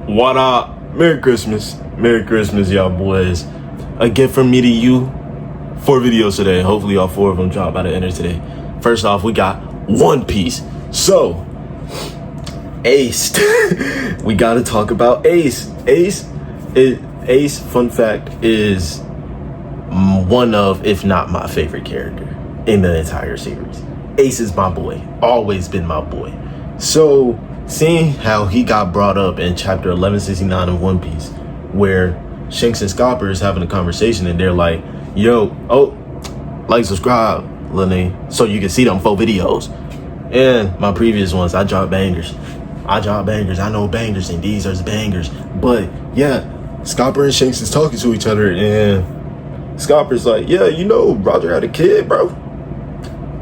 What up? Merry Christmas. Merry Christmas, y'all boys. A gift from me to you. 4 videos today. Hopefully all 4 of them drop by the end of today. First off, we got One Piece. So, Ace. We gotta talk about Ace. Ace, fun fact, is one of, if not my favorite character in the entire series. Ace is my boy. Always been my boy. So, seeing how he got brought up in chapter 1169 of One Piece, where Shanks and Scopper is having a conversation and they're like, yo, like, subscribe, Lenny, so you can see them 4 videos. And my previous ones, I drop bangers. I know bangers, and these are the bangers. But yeah, Scopper and Shanks is talking to each other, and Scopper's like, yeah, you know, Roger had a kid, bro.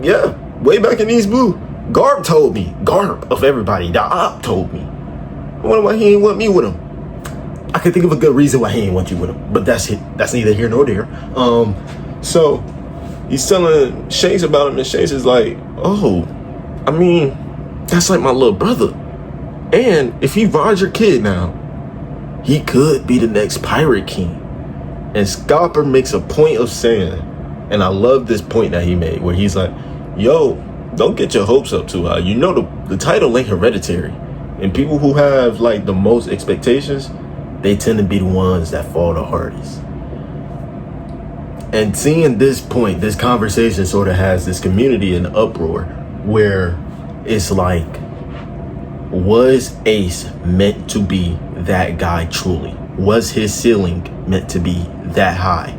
Yeah, way back in East Blue. Garp told me. Garp, of everybody, the op told me. I wonder why he ain't want me with him. I can think of a good reason why he ain't want you with him, but that's it. That's neither here nor there. So he's telling Shanks about him, and Shanks is like, oh, I mean, that's like my little brother. And if he Roger kid now, he could be the next Pirate King. And Scopper makes a point of saying, and I love this point that he made, where he's like, yo, don't get your hopes up too high. You know the title ain't hereditary. And people who have like the most expectations, they tend to be the ones that fall the hardest. And seeing this point, this conversation sort of has this community in uproar where it's like, was Ace meant to be that guy truly? Was his ceiling meant to be that high?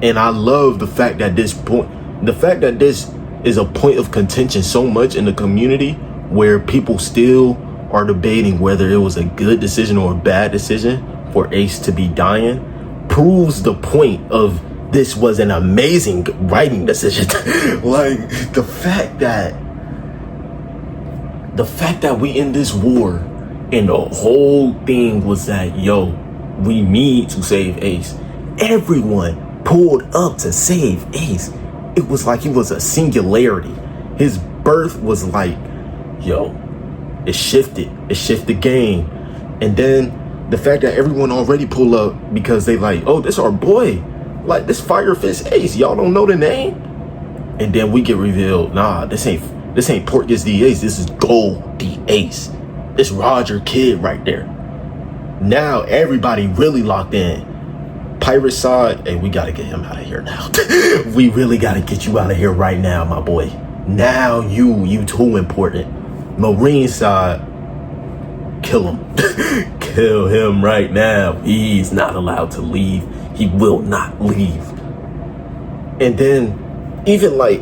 And I love the fact that this is a point of contention so much in the community, where people still are debating whether it was a good decision or a bad decision for Ace to be dying, proves the point of this was an amazing writing decision. Like the fact that we in this war and the whole thing was that, yo, we need to save Ace. Everyone pulled up to save Ace. It was like he was a singularity. His birth was like, yo, it shifted game. And then the fact that everyone already pulled up because they like, oh, this our boy, like this Fire Fist Ace, y'all don't know the name. And then we get revealed, nah, this ain't Porteous the Ace, this is Gold the Ace. It's Roger Kid right there. Now everybody really locked in. Pirate side, hey, we gotta get him out of here now. We really gotta get you out of here right now, my boy. Now you too important. Marine side, kill him. Kill him right now. He's not allowed to leave. He will not leave. And then even like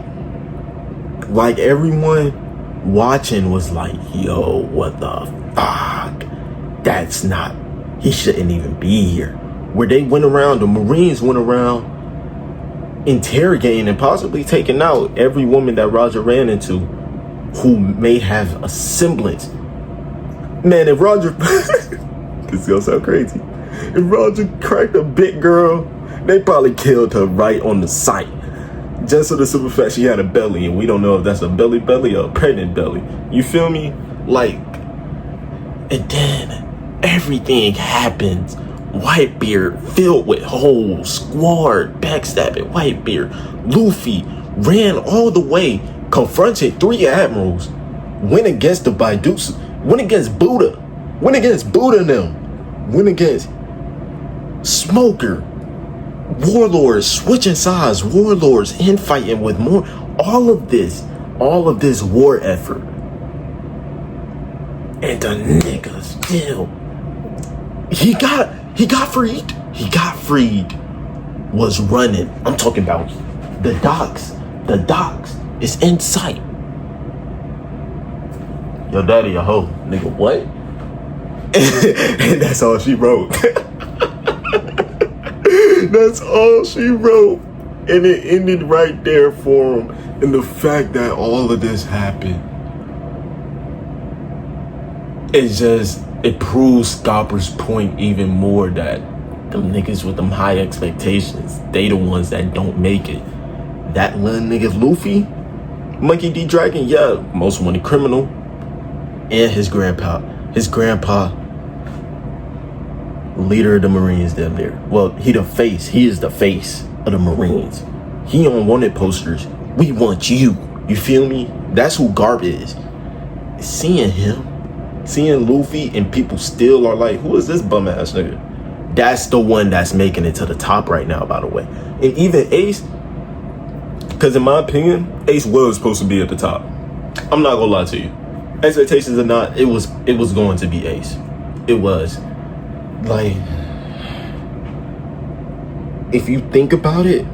everyone watching was like, yo, what the fuck? That's not, he shouldn't even be here. Where they went around, the Marines went around interrogating and possibly taking out every woman that Roger ran into who may have a semblance. Man, if Roger, this gonna sound crazy. If Roger cracked a big girl, they probably killed her right on the site. Just for the simple fact she had a belly, and we don't know if that's a belly or a pregnant belly. You feel me? Like, and then everything happens. Whitebeard filled with holes, Squad backstabbing Whitebeard. Luffy ran all the way, confronted 3 admirals, went against the Baidutsu, went against Buddha and them, went against Smoker, warlords switching sides, warlords infighting with more. All of this war effort, and the nigga still, he got freed, was running. I'm talking about the docks is in sight. Your daddy a hoe, nigga, what? And that's all she wrote. That's all she wrote. And it ended right there for him. And the fact that all of this happened, it proves Scopper's point even more, that them niggas with them high expectations, they the ones that don't make it. That little nigga Luffy, Monkey D. Dragon, yeah, most wanted criminal, and his grandpa leader of the Marines damn near. Well, he is the face of the Marines. He on wanted posters. We want you. You feel me? That's who Garp is. Seeing Luffy and people still are like, who is this bum ass nigga? That's the one that's making it to the top right now, by the way. And even Ace, because in my opinion, Ace was supposed to be at the top. I'm not gonna lie to you. Expectations or not, it was going to be Ace. It was. Like, if you think about it,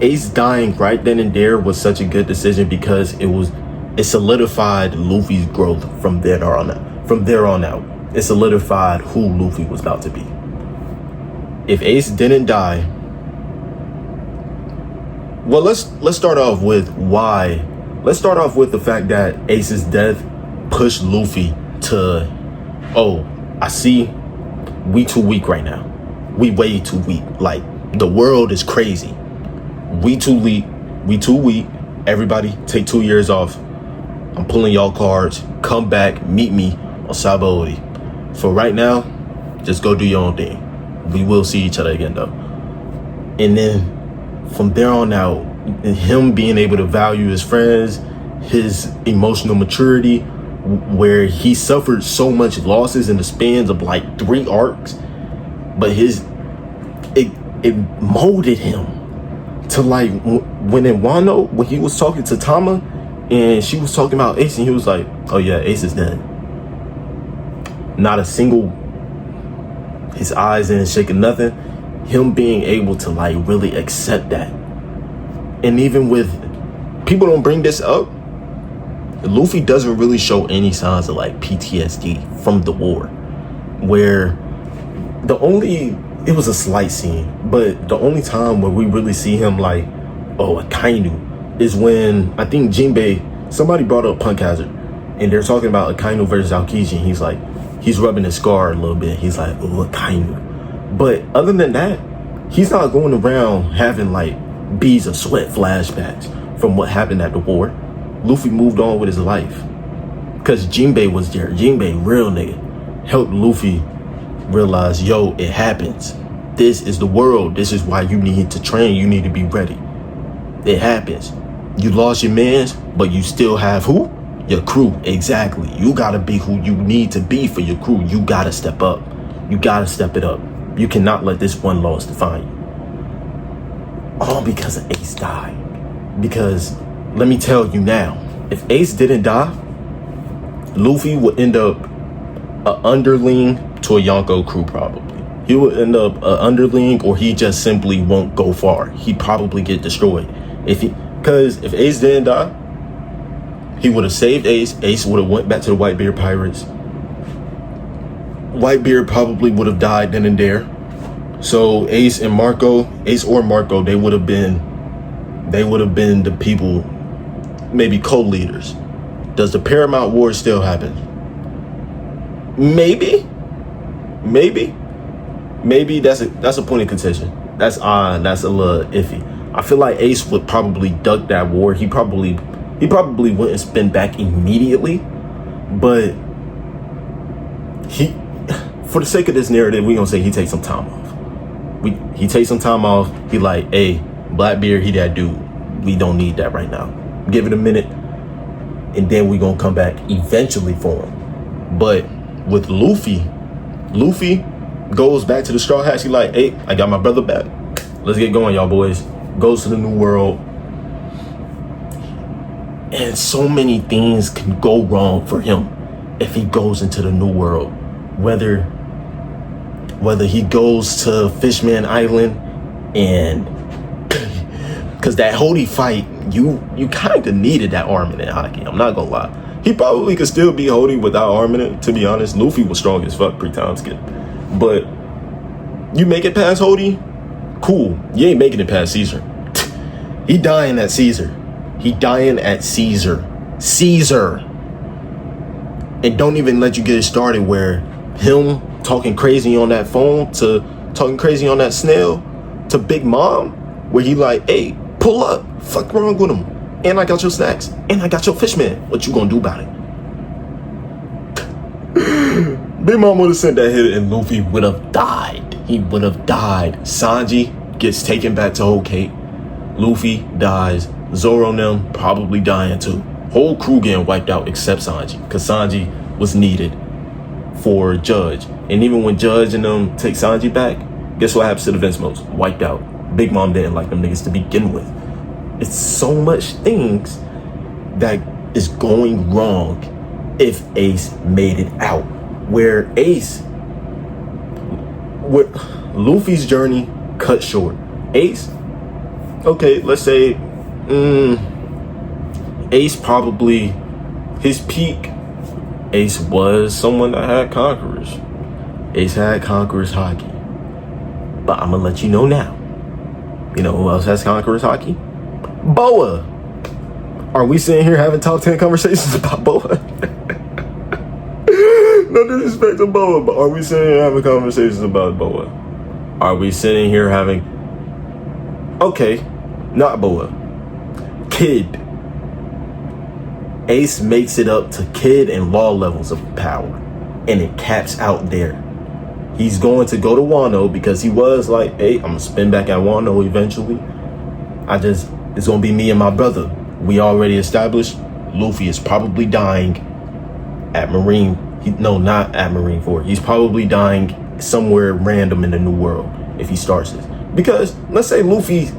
Ace dying right then and there was such a good decision because it solidified Luffy's growth from there on out. From there on out, it solidified who Luffy was about to be. If Ace didn't die, well, let's start off with why. Let's start off with the fact that Ace's death pushed Luffy to, oh, I see, we too weak right now. We way too weak. Like, the world is crazy. We too weak. Everybody take 2 years off. I'm pulling y'all cards. Come back, meet me on Sabaody. For right now, just go do your own thing. We will see each other again though. And then from there on out, him being able to value his friends, his emotional maturity, where he suffered so much losses in the spans of like 3 arcs, but it molded him to, like, when in Wano, when he was talking to Tama and she was talking about Ace and he was like, oh yeah, Ace is dead. Not a single, his eyes didn't shake or nothing. Him being able to, like, really accept that. And even with, people don't bring this up, Luffy doesn't really show any signs of, like, PTSD from the war, where it was a slight scene, but the only time where we really see him like, oh, Akainu, is when I think Jinbei, somebody brought up Punk Hazard, and they're talking about Akainu versus Aokiji, and he's like, he's rubbing his scar a little bit. He's like, oh, Akainu. But other than that, he's not going around having like beads of sweat flashbacks from what happened at the war. Luffy moved on with his life because Jinbei was there. Jinbei, real nigga, helped Luffy realize, yo, it happens. This is the world. This is why you need to train. You need to be ready. It happens. You lost your mans, but you still have who? Your crew. Exactly. You gotta be who you need to be for your crew. You gotta step up. You gotta step it up. You cannot let this one loss define you. All because of Ace died. Because let me tell you now, if Ace didn't die, Luffy would end up an underling to a Yonko crew probably. He would end up an underling, or he just simply won't go far. He'd probably get destroyed. Because if Ace didn't die, he would have saved Ace. Ace would have went back to the Whitebeard Pirates. Whitebeard probably would have died then and there. So Ace or Marco, they would have been the people, maybe co-leaders. Does the Paramount War still happen? Maybe that's a point of contention. That's a little iffy. I feel like Ace would probably duck that war. He probably wouldn't spin back immediately, but for the sake of this narrative, we gonna say he takes some time off. He takes some time off. He like, hey, Blackbeard, he that dude. We don't need that right now. Give it a minute, and then we gonna come back eventually for him. But with Luffy goes back to the Straw Hats. He like, hey, I got my brother back. Let's get going, y'all boys. Goes to the New World. And so many things can go wrong for him if he goes into the New World. Whether he goes to Fishman Island, and because that Hody fight, you kind of needed that armament in Haki. I'm not gonna lie. He probably could still be Hody without armament, to be honest. Luffy was strong as fuck pre-time skip. But you make it past Hody, cool. You ain't making it past Caesar. He dying at Caesar. Caesar. And don't even let you get it started where him talking crazy on that phone to talking crazy on that snail to Big Mom, where he like, hey, pull up. Fuck wrong with him. And I got your snacks. And I got your fishman. What you gonna do about it? Big Mom would have sent that hit and Luffy would have died. He would have died. Sanji gets taken back to Whole Cake. Luffy dies. Zoro and them probably dying too. Whole crew getting wiped out except Sanji, because Sanji was needed for Judge. And even when Judge and them take Sanji back, guess what happens to the Vinsmos? Wiped out. Big Mom didn't like them niggas to begin with. It's so much things that is going wrong if Ace made it out. Where Ace, with Luffy's journey cut short. Ace, okay, let's say Ace probably, his peak, Ace was someone that had conquerors. Ace had conquerors haki. But I'm gonna let you know now. You know who else has conquerors haki? Boa. Are we sitting here having top 10 conversations about Boa? No disrespect to Boa, but are we sitting here having conversations about Boa? Are we sitting here having... Okay, not Boa. Kid. Ace makes it up to Kid and Law levels of power. And it caps out there. He's going to go to Wano because he was like, hey, I'm going to spin back at Wano eventually. It's going to be me and my brother. We already established Luffy is probably dying at Marine. Not at Marineford. He's probably dying somewhere random in the New World if he starts this. Because let's say Luffy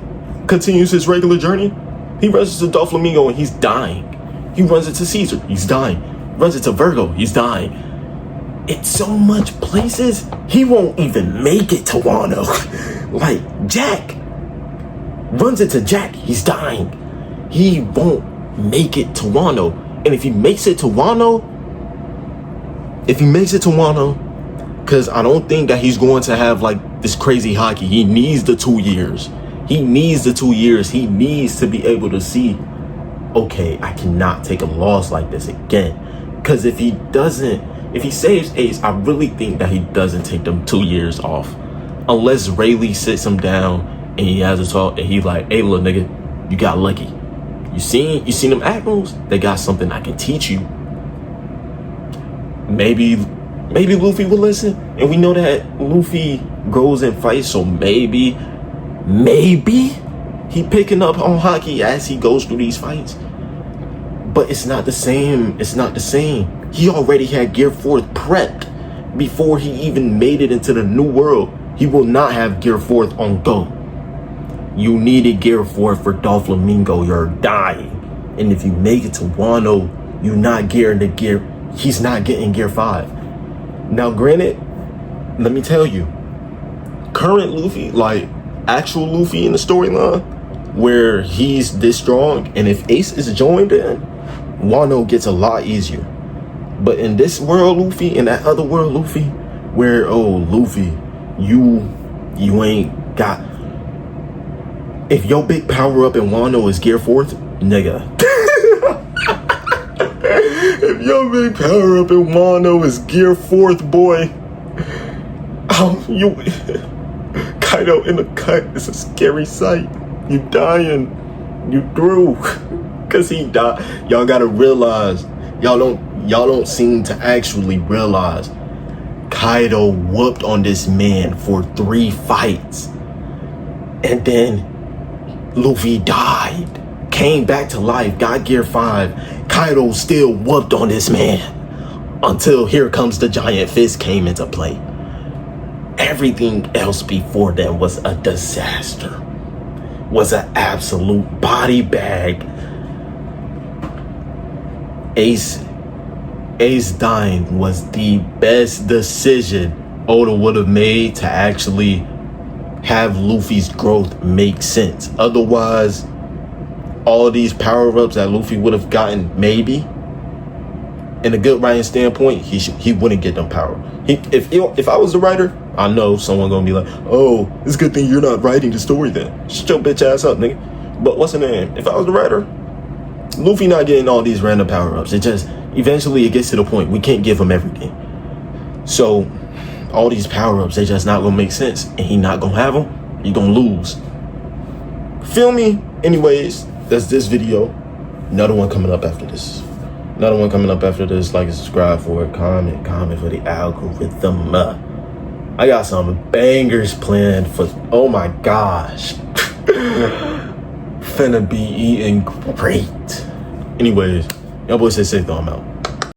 continues his regular journey. He runs into Doflamingo and he's dying. He runs into Caesar. He's dying. Runs into Virgo. He's dying. It's so much places he won't even make it to Wano. Like Jack runs into Jack, he's dying. He won't make it to Wano. And if he makes it to Wano, because I don't think that he's going to have like this crazy haki. He needs the 2 years. He needs the 2 years. He needs to be able to see, okay, I cannot take a loss like this again. Because if he saves Ace, I really think that he doesn't take them 2 years off. Unless Rayleigh sits him down and he has a talk and he's like, hey, little nigga, you got lucky. You seen them admirals? They got something I can teach you. Maybe Luffy will listen. And we know that Luffy goes and fights, so maybe he picking up on haki as he goes through these fights. But it's not the same. It's not the same. He already had Gear 4 prepped before he even made it into the New World. He will not have Gear 4 on go. You needed Gear 4 for Doflamingo. You're dying. And if you make it to Wano, you're not gearing the gear. He's not getting Gear 5. Now, granted, let me tell you, current Luffy, like actual Luffy in the storyline, where he's this strong, and if Ace is joined in, Wano gets a lot easier. But in this world, Luffy, in that other world, Luffy, where, oh, Luffy, you ain't got... If your big power-up in Wano is Gear 4, nigga. If your big power-up in Wano is Gear 4, boy, Kaido in the cut is a scary sight. You dying. You through. Cause he died. Y'all gotta realize, y'all don't seem to actually realize Kaido whooped on this man for 3 fights. And then Luffy died. Came back to life, got Gear 5. Kaido still whooped on this man. Until Here Comes the Giant Fist came into play. Everything else before that was a disaster. Was an absolute body bag. Ace dying was the best decision Oda would have made to actually have Luffy's growth make sense. Otherwise, all these power-ups that Luffy would have gotten, maybe, in a good writing standpoint, he wouldn't get them power. If I was the writer, I know someone gonna be like, oh, it's a good thing you're not writing the story then. Shut your bitch ass up, nigga. But what's the name? If I was the writer, Luffy not getting all these random power-ups. It just, eventually it gets to the point we can't give him everything. So, all these power-ups, they just not gonna make sense. And he not gonna have them, he gonna lose. Feel me? Anyways, that's this video. Another one coming up after this. Another one coming up after this. Like and subscribe for it. Comment for the algorithm. I got some bangers planned for, oh my gosh. Finna be eating great. Anyways, y'all boys stay safe though, I'm out.